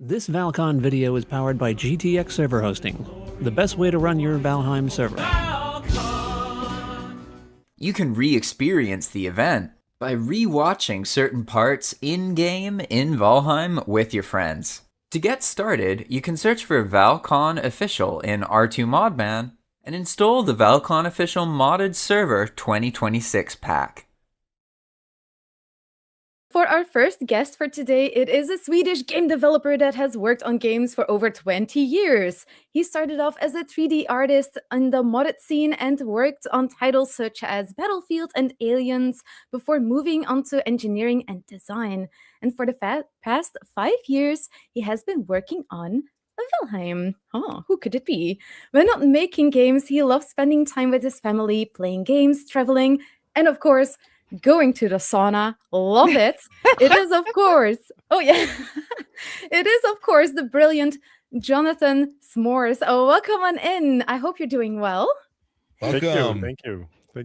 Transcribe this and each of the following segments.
This Val-Con video is powered by GTX Server Hosting, the best way to run your Valheim server. You can re-experience the event by re-watching certain parts in-game in Valheim with your friends. To get started, you can search for Val-Con Official in R2 Modman and install the Val-Con Official Modded Server 2026 pack. For our first guest for today, it is a Swedish game developer that has worked on games for over 20 years. He started off as a 3D artist in the modded scene and worked on titles such as Battlefield and Aliens before moving on to engineering and design. And for the past 5 years, he has been working on Valheim. Who could it be? When not making games, he loves spending time with his family, playing games, traveling, and of course, going to the sauna. Love it. It is, of course. Oh, yeah. It is, of course, the brilliant Jonathan Smårs. Oh, welcome on in. I hope you're doing well. Welcome. Thank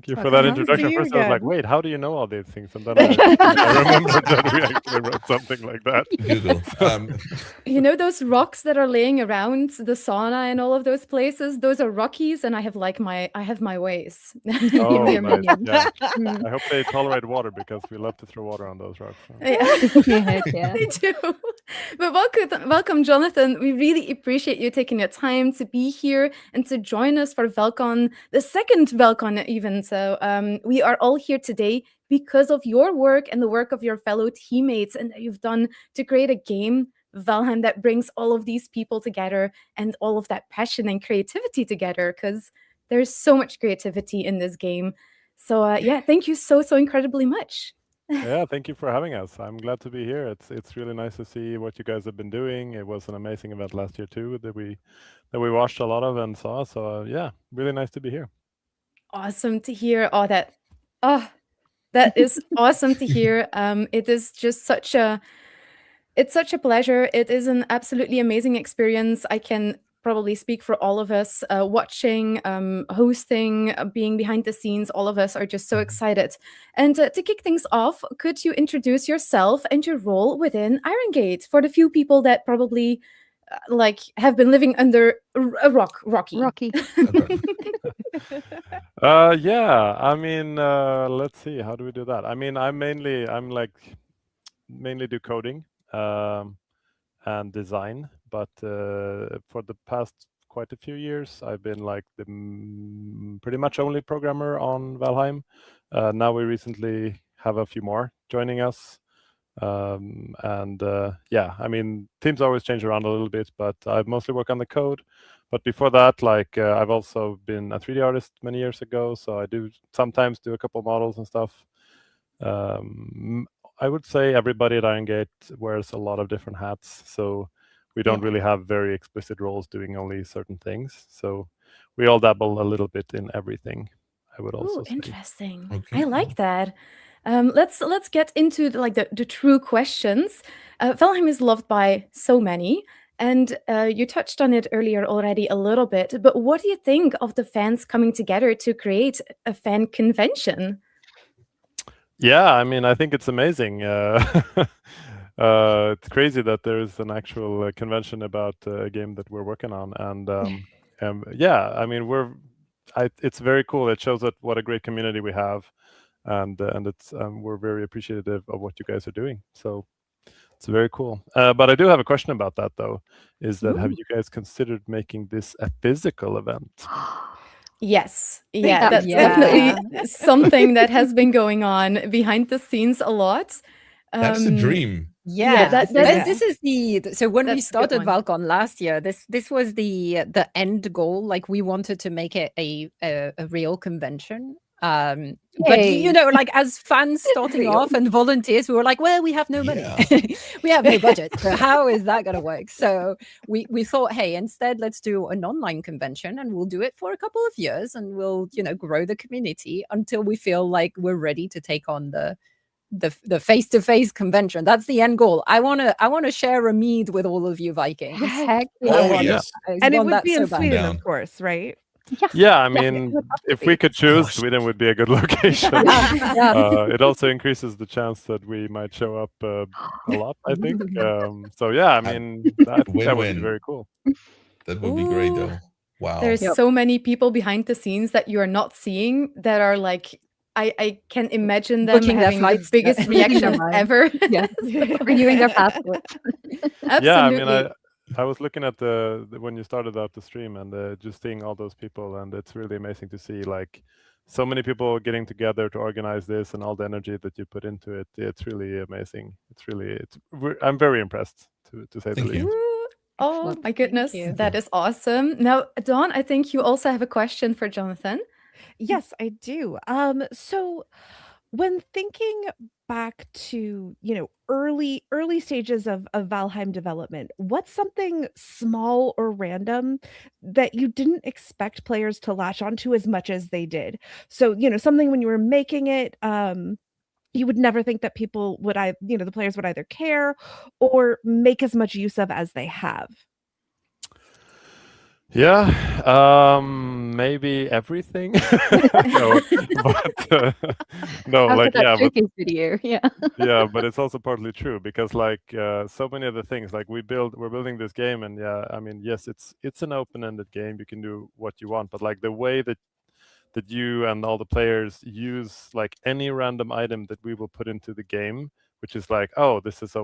you for Welcome that introduction. First, I was like, wait, how do you know all these things? And then I remembered that we actually wrote something like that. Google. You know those rocks that are laying around the sauna and all of those places? Those are Rockies, and I have my ways. Oh, They're nice. minions. Yeah. I hope they tolerate water because we love to throw water on those rocks. So. Yeah. They do. But welcome, Jonathan. We really appreciate you taking your time to be here and to join us for Val-Con, the second Val-Con even. So we are all here today because of your work and the work of your fellow teammates and that you've done to create a game, Valheim, that brings all of these people together and all of that passion and creativity together, because there's so much creativity in this game. So yeah, thank you so incredibly much. Yeah, thank you for having us. I'm glad to be here. It's really nice to see what you guys have been doing. It was an amazing event last year too that we watched a lot of and saw. So yeah, really nice to be here. Awesome to hear. That is awesome to hear. It is just such a pleasure. It is an absolutely amazing experience. I can probably speak for all of us watching, hosting, being behind the scenes. All of us are just so excited. And to kick things off, could you introduce yourself and your role within Iron Gate for the few people that probably have been living under a Rocky. Yeah, I mean, let's see, how do we do that? I mean, I mainly do coding and design, but for the past quite a few years, I've been like the pretty much only programmer on Valheim. Now we recently have a few more joining us. Yeah, I mean, teams always change around a little bit, but I mostly work on the code. But before that, I've also been a 3D artist many years ago, so I do sometimes do a couple models and stuff. I would say everybody at Iron Gate wears a lot of different hats, so we don't really have very explicit roles doing only certain things. So we all dabble a little bit in everything, I would also say. Interesting. Okay. I like that. Let's get into the true questions. Valheim is loved by so many, and you touched on it earlier already a little bit. But what do you think of the fans coming together to create a fan convention? Yeah, I mean, I think it's amazing. It's crazy that there is an actual convention about a game that we're working on, and yeah, I mean, it's very cool. It shows that what a great community we have. And it's we're very appreciative of what you guys are doing. So it's very cool. But I do have a question about that, though. Is that have you guys considered making this a physical event? Yes. Yeah, that's definitely something that has been going on behind the scenes a lot. That's the dream. This is so when we That's a good started one. Val-Con last year, this was the end goal. Like, we wanted to make it a real convention. But you know, like, as fans starting off and volunteers, we were like, well, we have no money. We have no budget, so how is that gonna work? So we thought, hey, instead let's do an online convention, and we'll do it for a couple of years, and we'll, you know, grow the community until we feel like we're ready to take on the face-to-face convention. That's the end goal. I want to share a mead with all of you Vikings. Heck yeah. And it would be in Sweden, of course, right? Yeah, I mean, if we could choose, Sweden would be a good location. It also increases the chance that we might show up a lot, I think. So yeah, I mean, I think that would be Win-win. very cool. That would be great, though. Wow. There's so many people behind the scenes that you are not seeing that are like, I can imagine them Booking their having the flights. biggest reaction ever. Yes, renewing their passport. Absolutely. Yeah, I mean, I was looking at the when you started out the stream and just seeing all those people, and it's really amazing to see like so many people getting together to organize this and all the energy that you put into it. It's really amazing. I'm very impressed to say the Thank least. you. Oh my goodness, you. that is awesome. Now, Dawn, I think you also have a question for Jonathan. Yes, I do. So when thinking back to, early stages of Valheim development, what's something small or random that you didn't expect players to latch onto as much as they did? So, something when you were making it, you would never think that people would the players would either care or make as much use of as they have. Yeah, maybe everything. No, but no, After like that yeah, but showcase video, yeah. yeah, but it's also partly true because like so many of the things like we're building this game, and yeah, I mean, yes, it's an open-ended game. You can do what you want, but like the way that you and all the players use like any random item that we will put into the game, which is like, oh, this is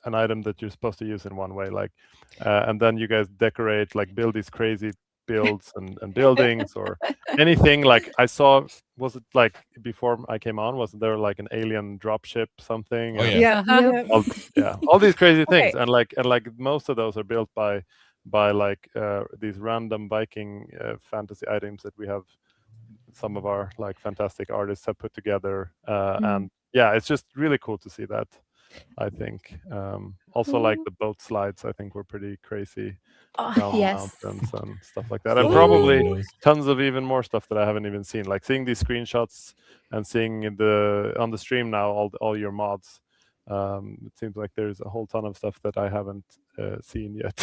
an item that you're supposed to use in one way, like and then you guys decorate, like build these crazy builds and buildings or anything. Like I saw, was it like before I came on, wasn't there like an alien dropship something? Oh, yeah. Yeah. All these crazy Okay. things, and like most of those are built by like these random Viking fantasy items that we have, some of our like fantastic artists have put together, and yeah, it's just really cool to see that, I think. Also like the boat slides, I think were pretty crazy down the Yes. mountains and stuff like that, So and probably cool. tons of even more stuff that I haven't even seen, like seeing these screenshots and seeing on the stream now all your mods. It seems like there's a whole ton of stuff that I haven't seen yet,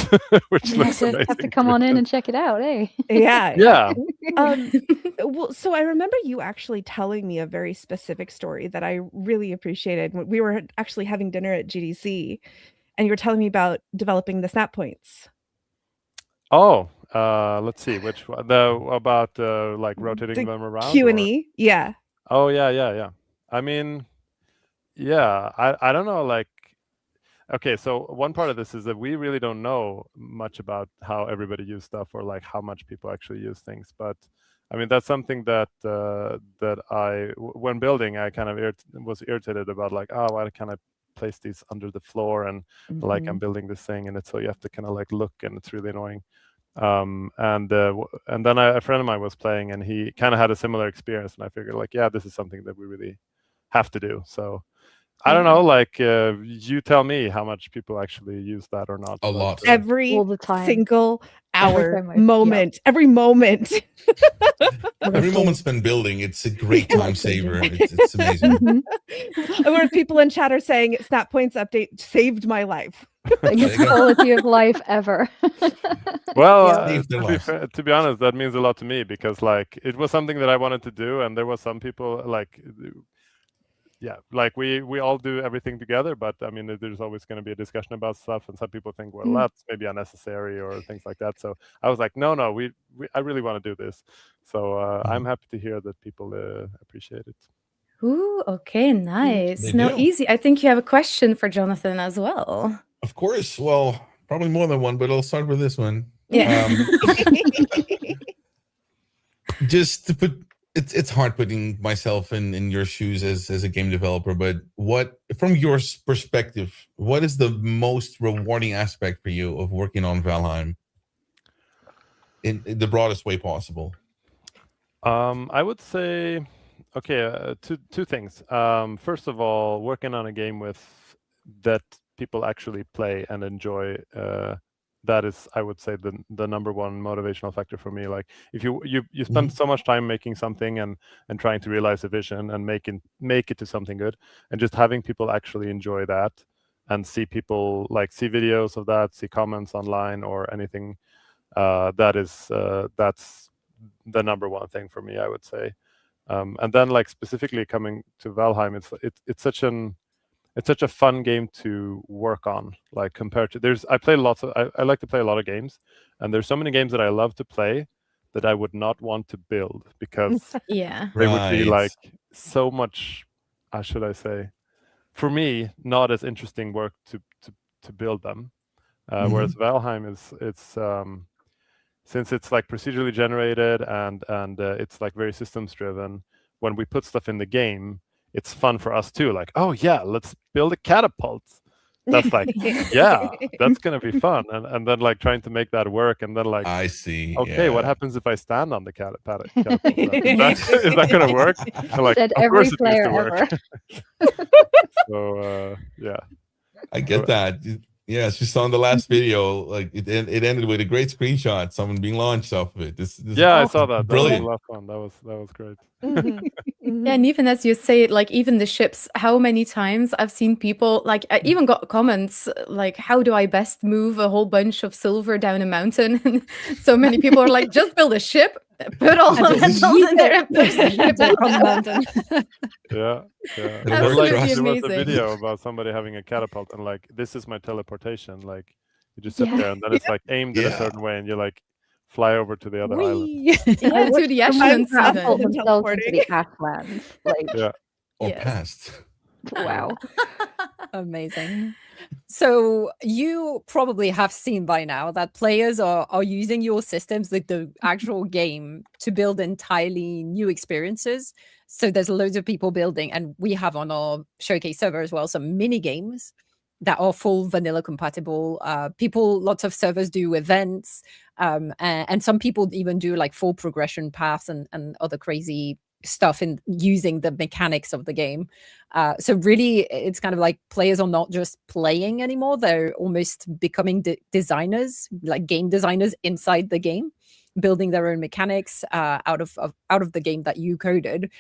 which looks amazing. Have to come on in and check it out, eh? Yeah. Yeah. Well, so I remember you actually telling me a very specific story that I really appreciated. We were actually having dinner at GDC, and you were telling me about developing the snap points. Oh, let's see which one. About like rotating them around. Q&E, yeah. Oh yeah. I mean, yeah, I don't know, like, okay, so one part of this is that we really don't know much about how everybody uses stuff or like how much people actually use things. But I mean, that's something that when building, I kind of was irritated about, like, oh, why can't I place these under the floor, and like I'm building this thing, and it's so you have to kind of like look, and it's really annoying. And then a friend of mine was playing, and he kind of had a similar experience, and I figured, like, yeah, this is something that we really have to do. So I don't know, like you tell me how much people actually use that or not. A lot. Every All the time. single hour, time I- moment, every moment. Every moment spent building, it's a great time saver. It's amazing. I heard people in chat are saying snap points update saved my life. Biggest quality of life ever. Well, Saved their lives. to be honest, that means a lot to me, because like it was something that I wanted to do, and there was some people like, yeah, like we all do everything together, but I mean, there's always going to be a discussion about stuff, and some people think, well, that's maybe unnecessary or things like that. So I was like, no, I really want to do this. So I'm happy to hear that people appreciate it. Ooh, okay, nice. They Now, do. Easy, I think you have a question for Jonathan as well. Of course. Well, probably more than one, but I'll start with this one. Yeah. Just to put it's hard putting myself in your shoes as a game developer, but what, from your perspective, what is the most rewarding aspect for you of working on Valheim in the broadest way possible? I would say, okay, two things. First of all, working on a game that people actually play and enjoy, that is, I would say, the number one motivational factor for me. Like, if you spend so much time making something and trying to realize a vision and make it to something good, and just having people actually enjoy that, and see people like see videos of that, see comments online or anything, that's the number one thing for me, I would say. And then like specifically coming to Valheim, it's such a fun game to work on. Like compared to I like to play a lot of games, and there's so many games that I love to play that I would not want to build because Yeah. they would be Right. like so much, how should I say, for me, not as interesting work to build them. Whereas Valheim it's since it's like procedurally generated and it's like very systems driven. When we put stuff in the game, it's fun for us too. Like, oh yeah, let's build a catapult. That's like, yeah, that's gonna be fun. And then like trying to make that work, and then like, I see. okay, what happens if I stand on the catapult? Is that gonna work? And like, Said of every course it needs player to work. ever. So yeah. I get that. Yeah, it's just on the last video. Like it ended with a great screenshot, someone being launched off of it. This Yeah, I saw that. Brilliant. That was the last one. That was great. Yeah, and even as you say it, like even the ships, how many times I've seen people, like I even got comments like, how do I best move a whole bunch of silver down a mountain? And so many people are like, just build a ship, put all the metals in there and push the ship on the mountain. Yeah. Absolutely Like, there was a amazing. video about somebody having a catapult and like, this is my teleportation. Like you just sit Yeah. there and then it's like aimed in a certain way and you like fly over to the other island. Yeah, to the Ashlands Catapult even. themselves into the Ashlands. Like, Yeah. Or Yes. past. wow. Amazing. So you probably have seen by now that players are using your systems, like the actual game, to build entirely new experiences. So there's loads of people building, and we have on our showcase server as well some mini games that are full vanilla compatible. Lots of servers do events, and some people even do like full progression paths and other crazy stuff in using the mechanics of the game. So really, it's kind of like players are not just playing anymore; they're almost becoming designers, like game designers inside the game, building their own mechanics out of the game that you coded.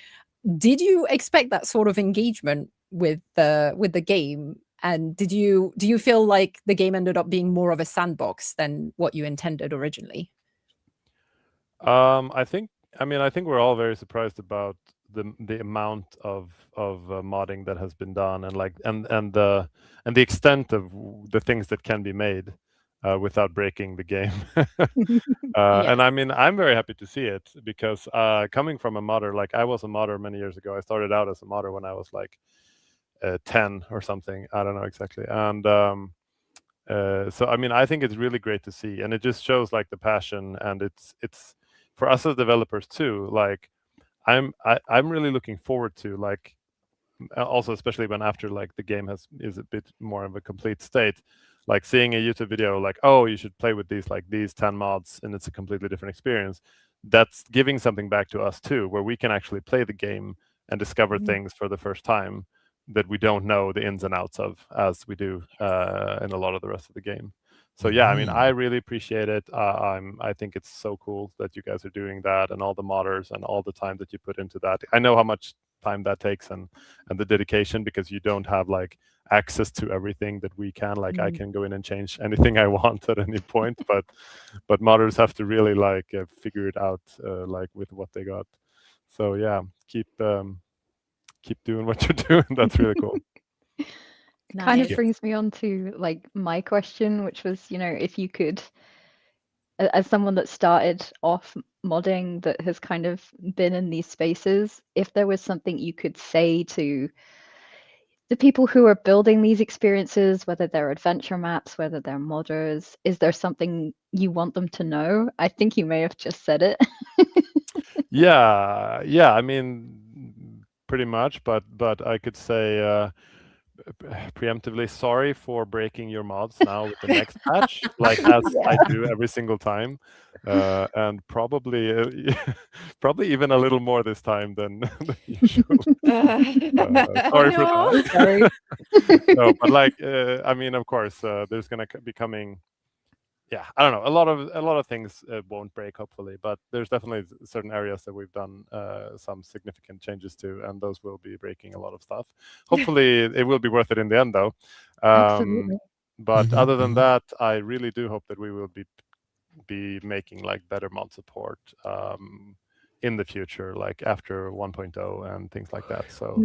Did you expect that sort of engagement with the game? And do you feel like the game ended up being more of a sandbox than what you intended originally? I think we're all very surprised about the amount of modding that has been done, and like and the extent of the things that can be made without breaking the game. And I mean, I'm very happy to see it because coming from a modder, like I was a modder many years ago. I started out as a modder when I was like 10 or something. I don't know exactly. And so I mean, I think it's really great to see, and it just shows like the passion, and it's for us as developers too. Like I'm really looking forward to, like, also especially when after like the game is a bit more of a complete state, like seeing a YouTube video like, oh, you should play with these 10 mods and it's a completely different experience. That's giving something back to us too, where we can actually play the game and discover things for the first time that we don't know the ins and outs of as we do in a lot of the rest of the game. So yeah, I mean, I really appreciate it. I think it's so cool that you guys are doing that, and all the modders and all the time that you put into that. I know how much time that takes and the dedication, because you don't have like access to everything that we can. Like I can go in and change anything I want at any point, but modders have to really like figure it out like with what they got. So yeah, keep doing what you're doing. That's really cool. Kind of brings me on to like my question, which was, if you could, as someone that started off modding, that has kind of been in these spaces, if there was something you could say to the people who are building these experiences, whether they're adventure maps, whether they're modders, is there something you want them to know? I think you may have just said it. Yeah, I mean, pretty much, but I could say preemptively, sorry for breaking your mods now with the next patch, like as I do every single time, and probably even a little more this time than usual. Sorry for that. Sorry. No, but like I mean, of course, there's gonna be coming. Yeah, I don't know. A lot of things won't break, hopefully, but there's definitely certain areas that we've done some significant changes to, and those will be breaking a lot of stuff. Hopefully, it will be worth it in the end, though. Absolutely. But other than that, I really do hope that we will be be making like better mod support in the future, like after 1.0 and things like that. So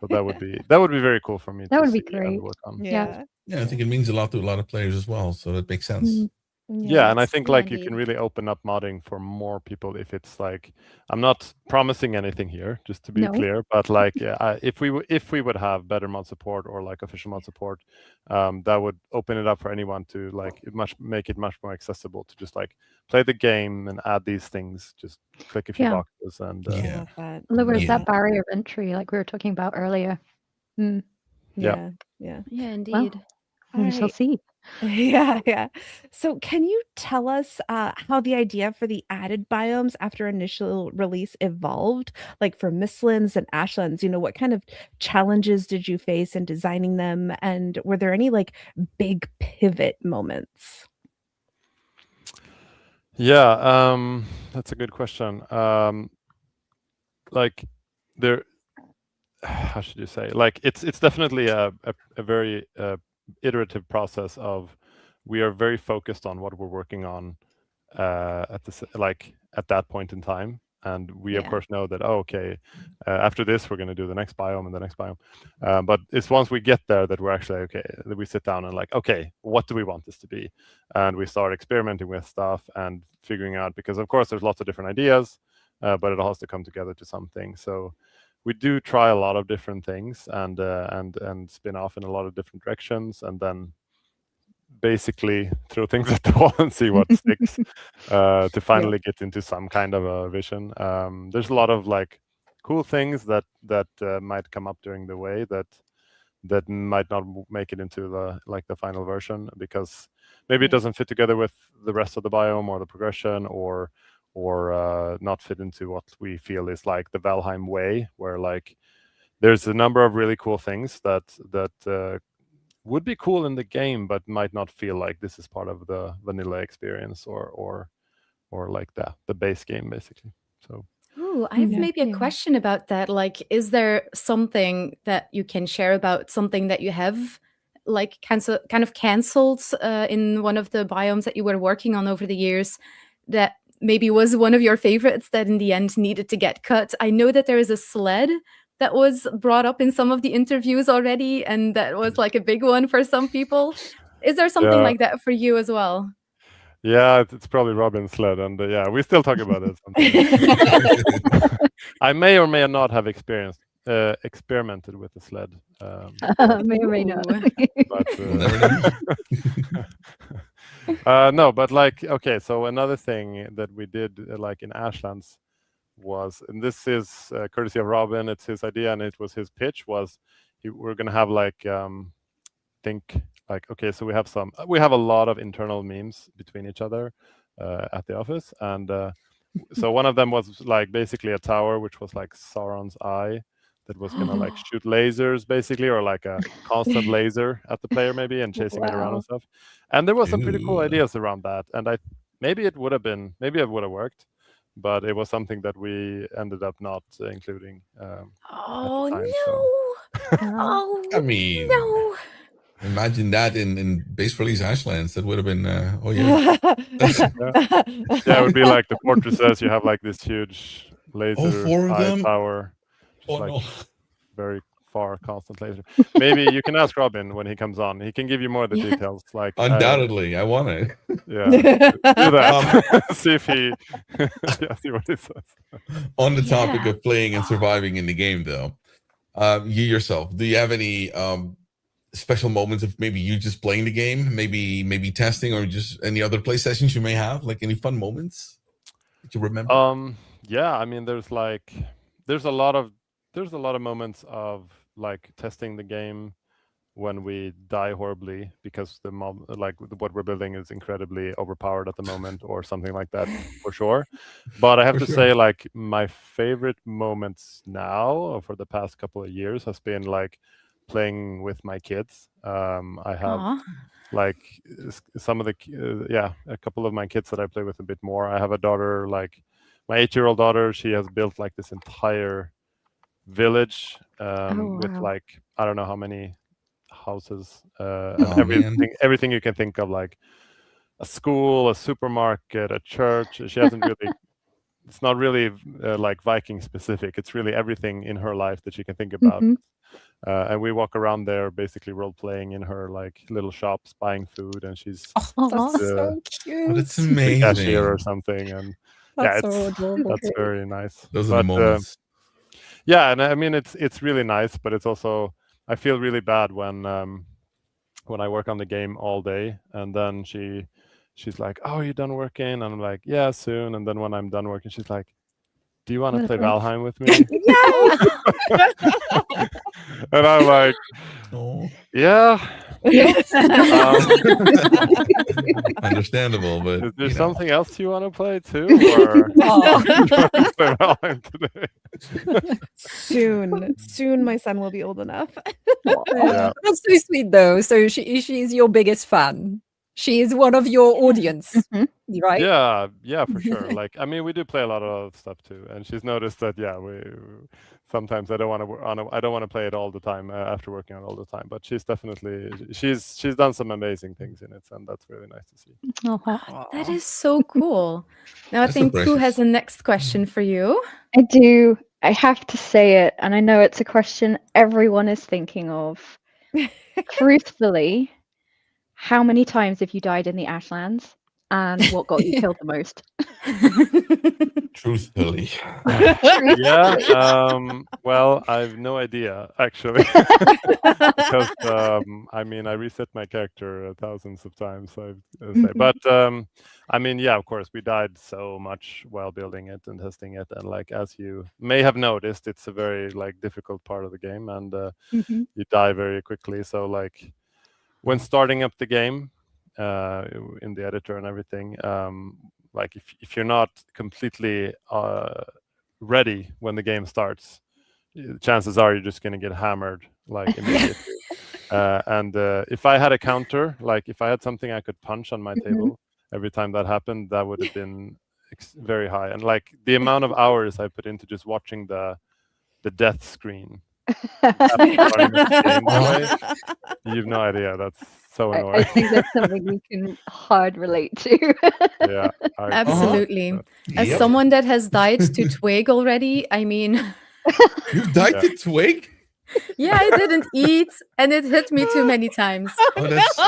that would be very cool for me That to would be see and great. work on. Yeah. Yeah, I think it means a lot to a lot of players as well, so that makes sense. Yeah, and I think like you indeed. can really open up modding for more people if it's like, I'm not promising anything here, just to be No. clear, but like if we would have better mod support or like official mod support, that would open it up for anyone to like make it much more accessible to just like play the game and add these things, just click a few boxes and I love that. Lowers Yeah. that barrier of entry, like we were talking about earlier. Yeah. Yeah, Well, indeed. we shall see. Yeah. So can you tell us how the idea for the added biomes after initial release evolved? Like for Mistlands and Ashlands, what kind of challenges did you face in designing them? And were there any like big pivot moments? Yeah, that's a good question. Like there, how should you say? Like it's definitely a very iterative process of, we are very focused on what we're working on at that point in time, and we of course know that after this we're going to do the next biome and the next biome, but it's once we get there that we're actually that we sit down and like, okay, what do we want this to be, and we start experimenting with stuff and figuring out, because of course there's lots of different ideas, but it all has to come together to something. So we do try a lot of different things and spin off in a lot of different directions, and then basically throw things at the wall and see what sticks to finally get into some kind of a vision. There's a lot of like cool things that might come up during the way that might not make it into the final version, because maybe it doesn't fit together with the rest of the biome or the progression, or not fit into what we feel is like the Valheim way, where like there's a number of really cool things that would be cool in the game, but might not feel like this is part of the vanilla experience or like the base game, basically. So Ooh, I have maybe a question about that. Like, is there something that you can share about something that you have like kind of canceled in one of the biomes that you were working on over the years, that maybe was one of your favorites that in the end needed to get cut? I know that there is a sled that was brought up in some of the interviews already, and that was like a big one for some people. Is there something like that for you as well? Yeah, it's probably Robin's sled, and yeah, we still talk about it sometimes. I may or may not have experimented with the sled. May or may not. But, no, but like, okay, so another thing that we did like in Ashlands was, and this is courtesy of Robin, it's his idea and it was his pitch, was we're gonna have like okay, so we have a lot of internal memes between each other at the office, and so one of them was like basically a tower which was like Sauron's eye that was gonna like shoot lasers basically, or like a constant laser at the player maybe, and chasing it around and stuff. And there was some pretty cool ideas around that, and maybe it would have worked, but it was something that we ended up not including. Oh time, no! Oh, I mean, no! Imagine that in base release Ashlands. That would have been oh yeah, it would be like the fortresses. You have like this huge laser eye tower, just like very far, constant laser. Maybe you can ask Robin when he comes on. He can give you more of the details. Like undoubtedly, I want it. Yeah, do that. See if he see what he says. On the topic of playing and surviving in the game, though, you yourself, do you have any special moments of maybe you just playing the game, maybe testing, or just any other play sessions you may have, like any fun moments that you remember? Yeah, I mean, there's a lot of moments of like testing the game when we die horribly because the mob, like what we're building, is incredibly overpowered at the moment, or something like that, for sure. But I have to say, like, my favorite moments now, or for the past couple of years, has been like playing with my kids. I have like some of the a couple of my kids that I play with a bit more. I have a daughter, like my 8-year-old daughter. She has built like this entire village with like I don't know how many houses, and everything you can think of, like a school, a supermarket, a church. She hasn't really. It's not really like Viking specific. It's really everything in her life that she can think about. And we walk around there basically role playing in her like little shops, buying food, and she's That's so cute. Oh, that's the amazing. cashier or something. And That's so adorable. that's very nice. Those are the moments. Yeah, and I mean it's really nice, but it's also I feel really bad when I work on the game all day, and then she's like, "Oh, are you done working?" And I'm like, "Yeah, soon." And then when I'm done working, she's like, "Do you want to play Valheim with me?" And I'm like, "Yeah." Understandable, but Is there something else you want to play too, or play Valheim today? Soon, my son will be old enough. Yeah. That's so sweet, though. So she's your biggest fan. She is one of your audience, right? Yeah, for sure. Like, I mean, we do play a lot of other stuff too, and she's noticed that. Yeah, we sometimes I don't want to play it all the time after working on it all the time. But she's definitely she's done some amazing things in it, and that's really nice to see. That is so cool. Now I think Ku has the next question for you. I do. I have to say it, and I know it's a question everyone is thinking of. Truthfully, how many times have you died in the Ashlands, and what got you killed the most? Truthfully. Yeah. Well, I have no idea actually, because I mean, I reset my character thousands of times. I say. But I mean, yeah, of course, we died so much while building it and testing it, and like as you may have noticed, it's a very like difficult part of the game, and you die very quickly. So like when starting up the game in the editor and everything, like if you're not completely ready when the game starts, chances are you're just going to get hammered like immediately. And if I had a counter, like if I had something I could punch on my table every time that happened, that would have been very high. And like the amount of hours I put into just watching the death screen. You have no idea. That's so annoying. I think that's something we can hard relate to. Yeah, absolutely. As someone that has died to Twig already, I mean, you've died to Twig? Yeah, I didn't eat, and it hit me too many times. Oh, that's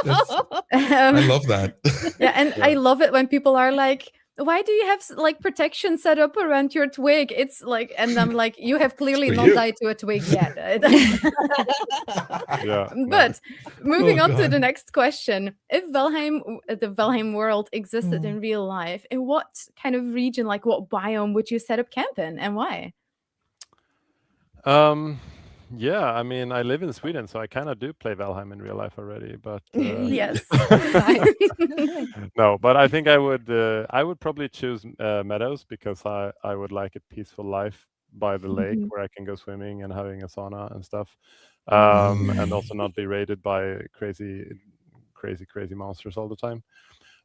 I love that. Yeah, and I love it when people are like, why do you have like protection set up around your twig? It's like, and I'm like, you have clearly not died to a twig yet. But moving on to the next question. If the Valheim world existed in real life, in what kind of region, like what biome would you set up camp in, and why? Yeah, I mean, I live in Sweden, so I kind of do play Valheim in real life already. But yes, no. But I think I would probably choose meadows, because I would like a peaceful life by the lake where I can go swimming and having a sauna and stuff, and also not be raided by crazy monsters all the time.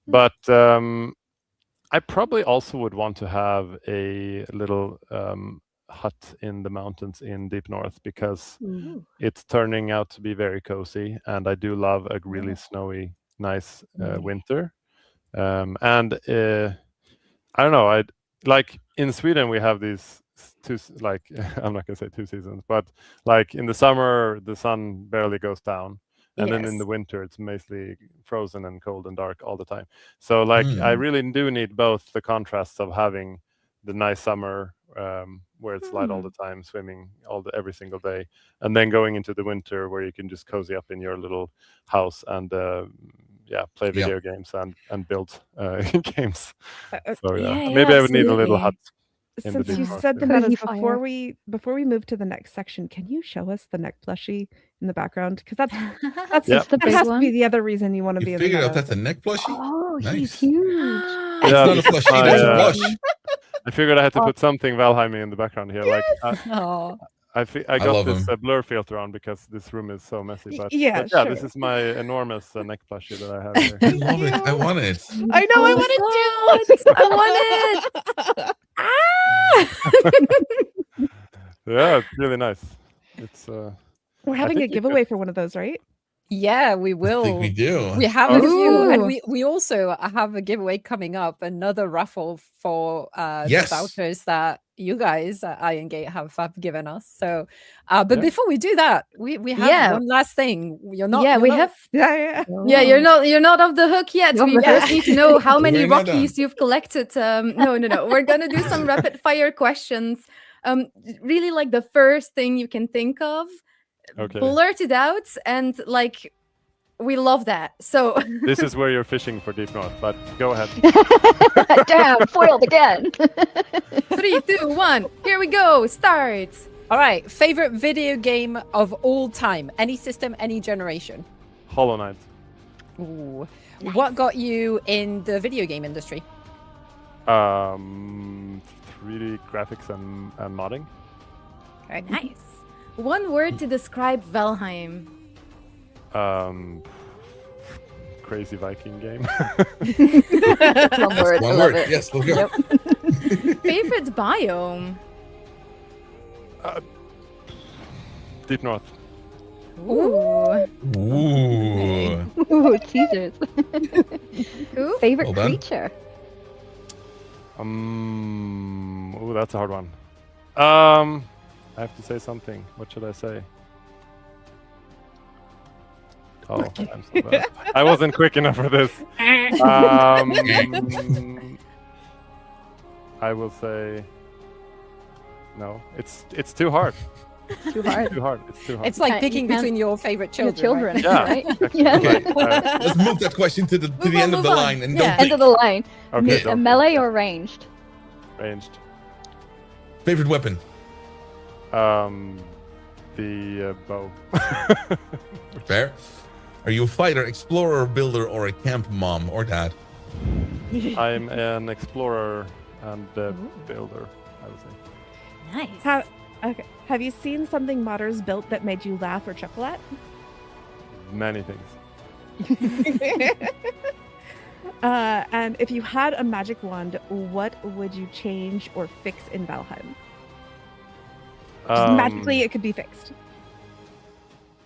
But I probably also would want to have a little hut in the mountains in deep north, because it's turning out to be very cozy, and I do love a really snowy nice winter. And I don't know, I like in Sweden we have these two, like I'm not gonna say 2 seasons, but like in the summer the sun barely goes down, and then in the winter it's mostly frozen and cold and dark all the time. So like I really do need both the contrasts of having the nice summer where it's light all the time, swimming every single day, and then going into the winter where you can just cozy up in your little house and play video games and build games. So maybe I would need a little hut. Since you said the meadows, before we move to the next section, can you show us the neck plushie in the background? Because that has to be the other reason you want to be in the figured out that's a neck plushie? Oh, nice. He's huge. It's not a plushie, that's a plush. I figured I had to put something Valheim in the background here. Like I got this blur filter on because this room is so messy. But sure. This is my enormous neck plushie that I have here. I love it. I want it. I know. I want it too. I want it. Yeah, it's really nice. It's we're having a giveaway for one of those, right? Yeah, we will. I think we do. We have a few, and Ooh. we also have a giveaway coming up, another raffle for Yes. the vouchers that you guys at Iron Gate have given us. So, but Yeah. before we do that, we have Yeah. one last thing. You're not. Yeah, you're we not- have. Yeah. Yeah, you're not off the hook yet. Not We the first hook. need to know how many We're not done. Rockies you've collected. No. We're gonna do some rapid fire questions. Really, like the first thing you can think of. Okay. Blurt it out, and like we love that. So This is where you're fishing for Deep North, but go ahead. Damn, foiled again. 3, 2, 1. Here we go. Start. All right. Favorite video game of all time? Any system, any generation? Hollow Knight. Ooh. What got you in the video game industry? 3D graphics and modding. Okay, nice. One word to describe Valheim. Crazy Viking game. One word. I One love word. it. Yes, let's go. Yep. Favorite biome. Deep North. Ooh. Ooh. Ooh, teasers. Who? Favorite Well done. creature. Ooh, that's a hard one. I have to say something. What should I say? Oh, I'm so bad. I wasn't quick enough for this. I will say no. It's too hard. Too hard. Too hard. It's too hard. It's like You picking can't- between your favorite Your children. children, right? Yeah. right? Yeah. Yeah. Let's move that question to the end of move the on. line and Yeah. don't End think. of the line. Okay. A melee or ranged? Ranged. Favorite weapon. The bow. Fair. Are you a fighter, explorer, builder, or a camp mom or dad? I'm an explorer and a builder, I would say. Nice. Okay. Have you seen something modders built that made you laugh or chuckle at? Many things. And if you had a magic wand, what would you change or fix in Valheim? Just magically, it could be fixed.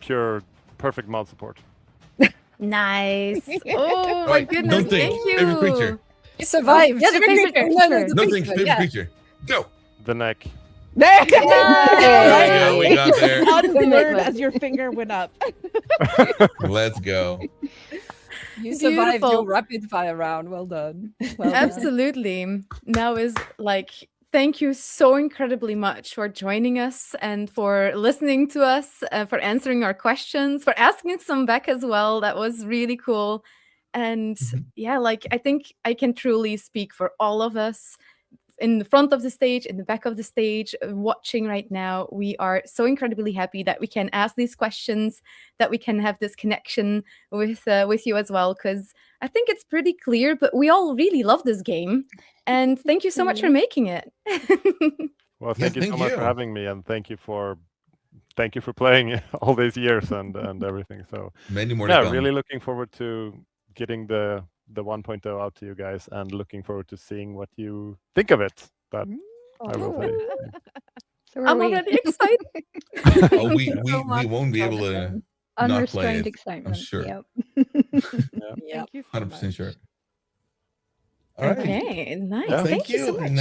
Pure, perfect mod support. Nice. Oh my Right, goodness. don't think. Thank you. Favorite creature. You survived. Yeah, the favorite creature. creature. the No big thanks. one, Favorite yeah. creature. Go. The neck. There we go. We got there. Unblurred Commitment. as your finger went up. Let's go. You survived Beautiful. your rapid fire round. Well done. Well done. Absolutely. Now is like, thank you so incredibly much for joining us and for listening to us, for answering our questions, for asking some back as well. That was really cool. And yeah, like I think I can truly speak for all of us in the front of the stage, in the back of the stage, watching right now. We are so incredibly happy that we can ask these questions, that we can have this connection with you as well, because I think it's pretty clear, but we all really love this game. And thank you so much for making it. Well, thank you so thank much you. for having me, and thank you for playing all these years and everything. So Many more to yeah, come. really looking forward to getting the 1.0 out to you guys, and looking forward to seeing what you think of it. But I will say, So are I'm we. already excited. Oh, we so much, won't be able to Jonathan. not play Unrestrained it. excitement. sure. Yep. Yeah. Thank you so 100% much. sure. All right. Okay, nice. Yeah. Thank you so much. And,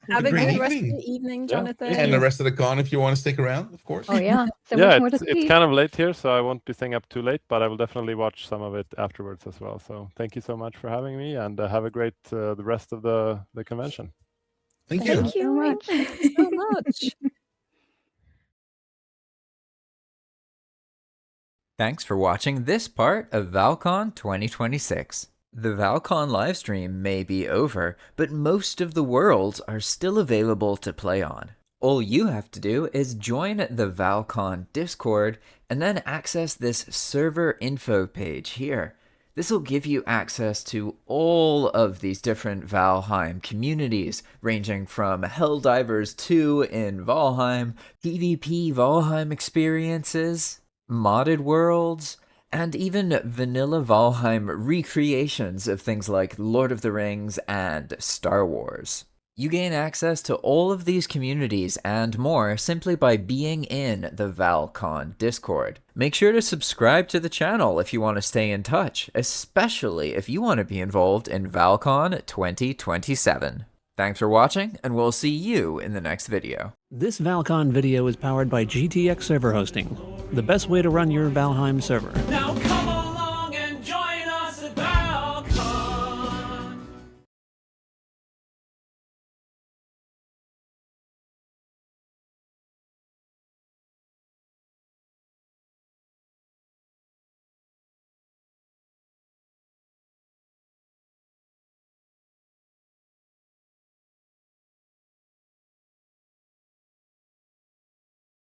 Have a a great good rest of evening. the evening, Yeah. Jonathan. And the rest of the con, if you want to stick around, of course. Oh yeah. So yeah, much more to it's see. kind of late here, so I won't be staying up too late, but I will definitely watch some of it afterwards as well. So thank you so much for having me, and have a great the rest of the convention. Thank you. Thank you so much. so much. Thanks for watching this part of Val-Con 2026. The Val-Con livestream may be over, but most of the worlds are still available to play on. All you have to do is join the Val-Con Discord and then access this server info page here. This will give you access to all of these different Valheim communities, ranging from Helldivers 2 in Valheim, PvP Valheim experiences, modded worlds, and even vanilla Valheim recreations of things like Lord of the Rings and Star Wars. You gain access to all of these communities and more simply by being in the Val-Con Discord. Make sure to subscribe to the channel if you want to stay in touch, especially if you want to be involved in Val-Con 2027. Thanks for watching, and we'll see you in the next video. This Val-Con video is powered by GTX Server Hosting, the best way to run your Valheim server. Now